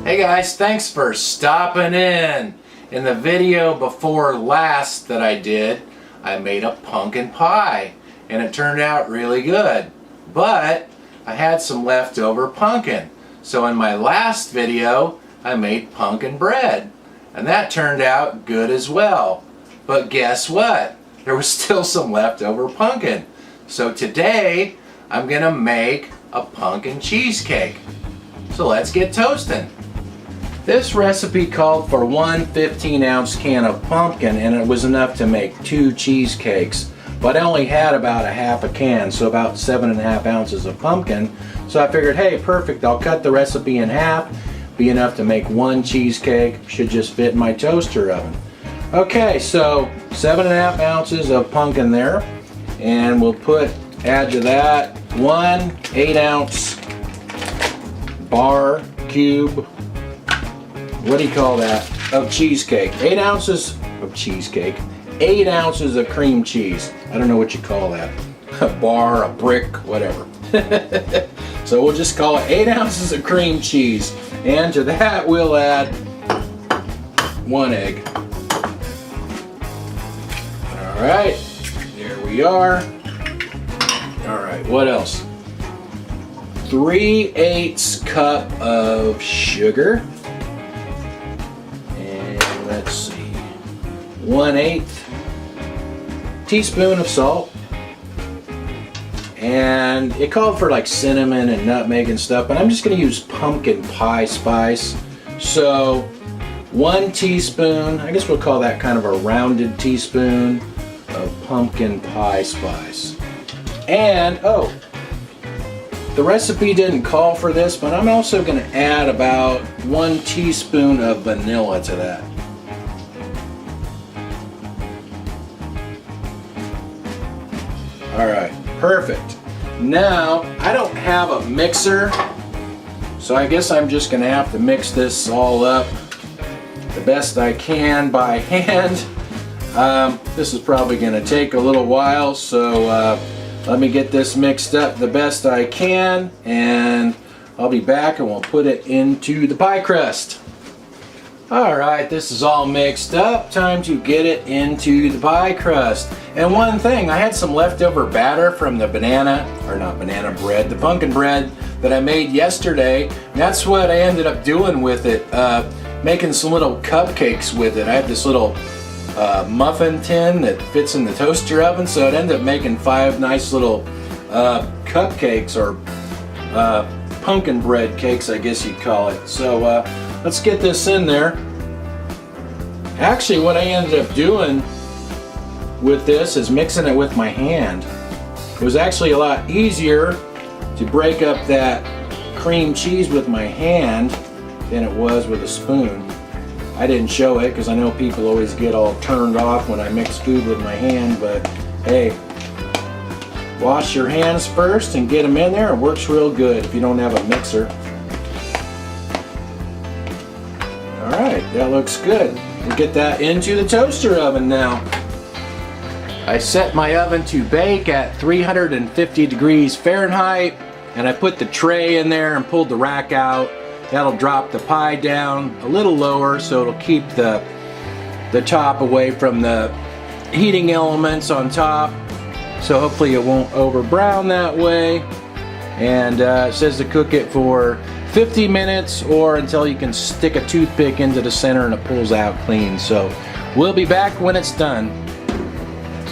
Hey guys, thanks for stopping in. In the video before last that I did, I made a pumpkin pie and it turned out really good. But I had some leftover pumpkin. So in my last video, I made pumpkin bread and that turned out good as well. But guess what? There was still some leftover pumpkin. So today, I'm gonna make a pumpkin cheesecake. So let's get toasting. This recipe called for one 15-ounce can of pumpkin and it was enough to make 2 cheesecakes. But I only had about a half a can, so about 7.5 ounces of pumpkin. So I figured, hey, perfect, I'll cut the recipe in half, be enough to make 1 cheesecake, should just fit in my toaster oven. Okay, so 7.5 ounces of pumpkin there, and we'll add to that 1 8-ounce bar cube, what do you call that, of cheesecake. 8 ounces of cheesecake, 8 ounces of cream cheese. I don't know what you call that, a bar, a brick, whatever. So we'll just call it 8 ounces of cream cheese, and to that we'll add 1 egg. Alright, there we are. Alright, what else? 3/8 cup of sugar. And let's see, 1/8 teaspoon of salt. And it called for like cinnamon and nutmeg and stuff, but I'm just going to use pumpkin pie spice. So 1 teaspoon, I guess we'll call that kind of a rounded teaspoon of pumpkin pie spice. And oh, the recipe didn't call for this, but I'm also going to add about 1 teaspoon of vanilla to that. Alright, perfect. Now, I don't have a mixer, so I guess I'm just going to have to mix this all up the best I can by hand. This is probably going to take a little while, so let me get this mixed up the best I can, and I'll be back and we'll put it into the pie crust. Alright, this is all mixed up. Time to get it into the pie crust. And one thing, I had some leftover batter from the the pumpkin bread that I made yesterday. That's what I ended up doing with it, making some little cupcakes with it. I have this little muffin tin that fits in the toaster oven, so it ended up making 5 nice little cupcakes, or pumpkin bread cakes, I guess you'd call it. So let's get this in there. Actually, what I ended up doing with this is mixing it with my hand. It was actually a lot easier to break up that cream cheese with my hand than it was with a spoon. I didn't show it because I know people always get all turned off when I mix food with my hand, but hey, wash your hands first and get them in there. It works real good if you don't have a mixer. Alright, that looks good. We'll get that into the toaster oven now. I set my oven to bake at 350 degrees Fahrenheit, and I put the tray in there and pulled the rack out. That'll drop the pie down a little lower, so it'll keep the top away from the heating elements on top. So hopefully it won't over brown that way. And it says to cook it for 50 minutes or until you can stick a toothpick into the center and it pulls out clean. So we'll be back when it's done.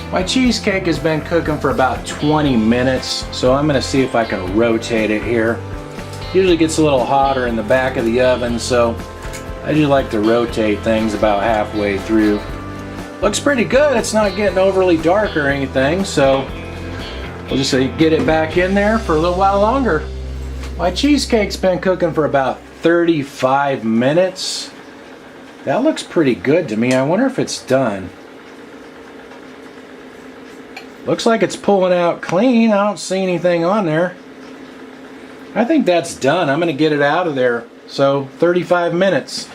My cheesecake has been cooking for about 20 minutes, so I'm going to see if I can rotate it here. Usually gets a little hotter in the back of the oven, so I just like to rotate things about halfway through. Looks pretty good. It's not getting overly dark or anything, so we'll just get it back in there for a little while longer. My cheesecake's been cooking for about 35 minutes. That looks pretty good to me. I wonder if it's done. Looks like it's pulling out clean. I don't see anything on there. I think that's done. I'm going to get it out of there. So 35 minutes.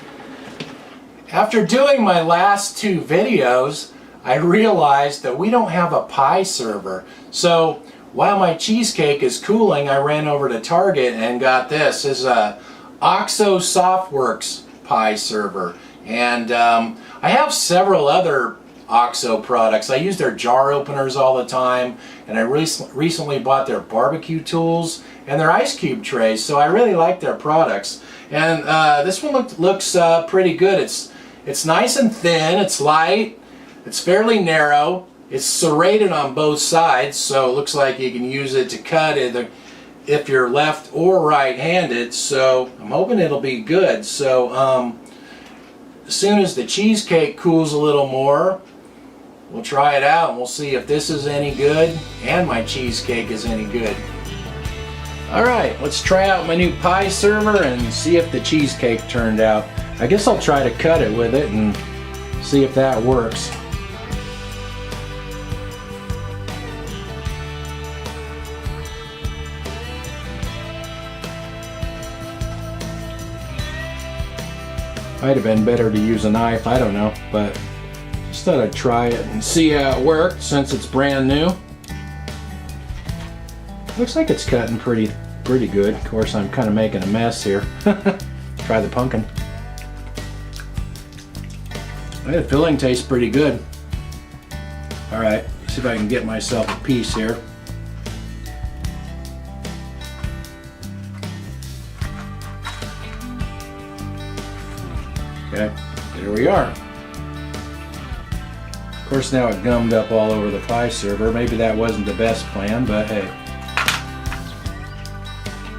After doing my last 2 videos, I realized that we don't have a pie server. So while my cheesecake is cooling, I ran over to Target and got this. This is a OXO Softworks pie server. And I have several other OXO products. I use their jar openers all the time, and I recently bought their barbecue tools and their ice cube trays, so I really like their products. And this one looks pretty good. It's nice and thin, it's light, it's fairly narrow, it's serrated on both sides, so it looks like you can use it to cut either if you're left or right-handed, so I'm hoping it'll be good. So as soon as the cheesecake cools a little more, we'll try it out and we'll see if this is any good and my cheesecake is any good. Alright, let's try out my new pie server and see if the cheesecake turned out. I guess I'll try to cut it with it and see if that works. Might have been better to use a knife, I don't know, but just thought I'd try it and see how it worked since it's brand new. Looks like it's cutting pretty good. Of course, I'm kind of making a mess here. Try the pumpkin. The filling tastes pretty good. Alright, see if I can get myself a piece here. Okay, there we are. Of course, now it gummed up all over the pie server. Maybe that wasn't the best plan, but hey.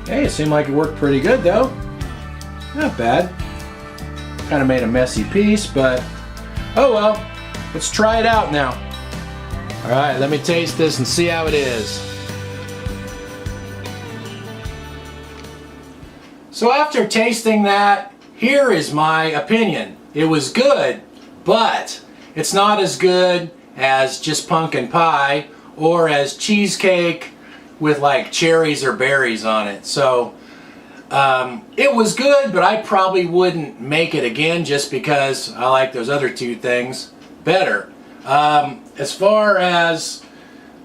Hey, it seemed like it worked pretty good though. Not bad. Kind of made a messy piece, but oh well. Let's try it out now. Alright, let me taste this and see how it is. So after tasting that, here is my opinion. It was good, but it's not as good as just pumpkin pie or as cheesecake with like cherries or berries on it. So it was good, but I probably wouldn't make it again just because I like those other two things better. As far as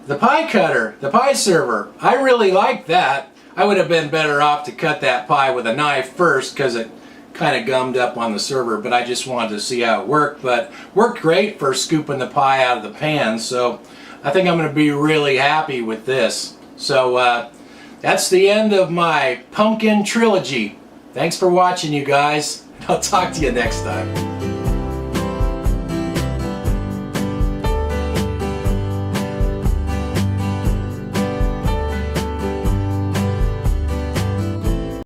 the pie cutter, the pie server, I really like that. I would have been better off to cut that pie with a knife first because it kind of gummed up on the server, but I just wanted to see how it worked. But worked great for scooping the pie out of the pan, so I think I'm going to be really happy with this. So that's the end of my pumpkin trilogy. Thanks for watching, you guys. I'll talk to you next time.